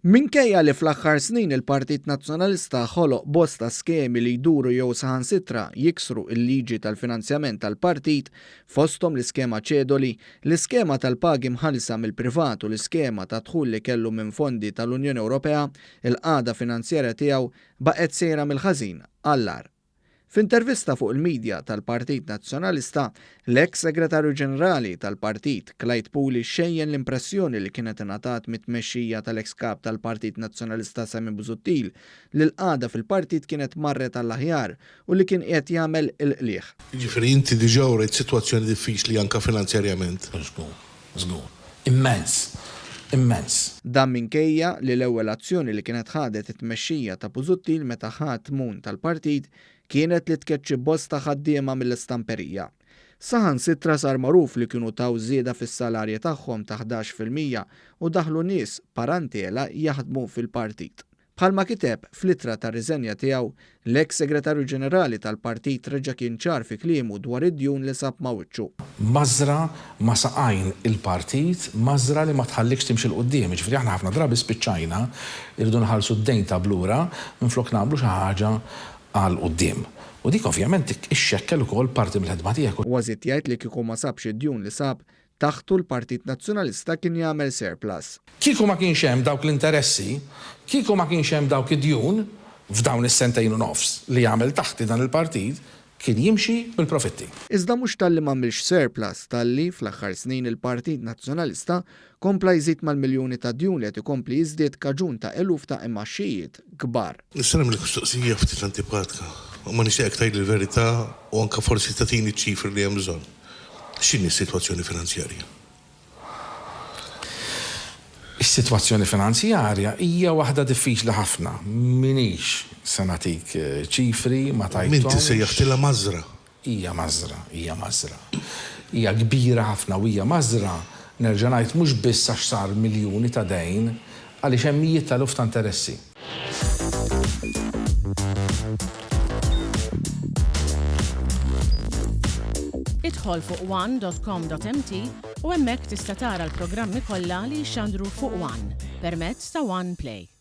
Minkejja li fl-aħħar snin il-Partit Nazzjonalista ħoloq bosta skemi li jduru jew saħansitra jiksru il-liġi tal-finanzjament tal-partit fosthom l-iskema ċedoli, l-iskema tal-pagi mħallsa mill-privat u l-iskema ta' dħul li kellu minn fondi tal-Unjoni Ewropea, il-qagħda finanzjarja tiegħu baqgħet sejra mill-ħażin għall-ar. F'intervista fuq il-medja tal-Partit Nazzjonalista, l-eks segretarju ġenerali tal-partit Clyde Puli xejjen l-impressjoni li kienet ingħatat mit-tmexxija tal-eks kap tal-Partit Nazzjonalista Sami Busuttil li l-qagħda fil-partit kienet marret tal-aħjar u li kien qed jagħmel il-qlieħ. Jiġifieri inti diġà rejt sitwazzjoni diffiċli anke finanzjarjament. Żgur. Immens. Dan minkejja li l-ewwel azzjoni li kienet ħadet it-tmexxija ta' Busuttil meta ħadd tmun tal-partit kienet li tkeċċi bosta ħaddiema mill-istamperija. Saħansitra sar magħruf li kienu taw żieda fis-salarji tagħhom ta' 11% u daħlu nies parantela jaħdmu fil-partit. Bħalma kiteb fl-ittra ta' riżenja tiegħu, l-eks segretarju ġenerali tal-partit reġa' kien ċar fi kliemu dwar id-djun li sab ma' wiċċu. Mażra ma saqajn il-partit, mażra li ma tħallikx timxi l-qudiem. Ġifieri aħna ħafna drabi spiċċajna irridu nħallsu d-dejn ta' blura minflok nagħmlu xi ħaġa għal qudiem. U dik ovvjament ixxekkel ukoll parti mill-ħedma tiegħek. Ważit jgħid li kieku ma sabx id-djun li sab taħtu l-Partit Nazzjonalista kien jagħmel surplus. Kieku ma kienx hemm dawk l-interessi, kieku ma kienx hemm dawk id-djun f'dawn is-sentejn u nofs li jagħmel taħti dan il-partit kien jimxi bil-profitti. Iżda mhux talli m'għamilx surplus talli fl-aħħar snin il-Partit Nazzjonalista kompla jżid mal-miljuni ta' djun li qed ikompli jiżdied kaġun ta' eluf ta' immaxxijiet kbar. Nistgħu mill-mistoqsija ftit antipatika, u ma nixtieq tgħid l-verità u anke forsi tagħtini ċifri li hemm bżonn. X'inhi s-sitwazzjoni finanzjarja? Is-sitwazzjoni finanzjarja hija waħda diffiċli ħafna. Minix se nagħtik ċifri ma tajthomx. Minti sejjaħtilha mażra. Hija mażra. Hija kbira ħafna u hija mażra. Nerġa' ngħid mhux biss għax sar miljuni ta' dejn għaliex hemm mijiet ta' eluf ta' interessi. Idħol fuq one.com.mt u hemmhekk tista' tara l-programmi kollha li jxandru fuq One permezz ta' One Play.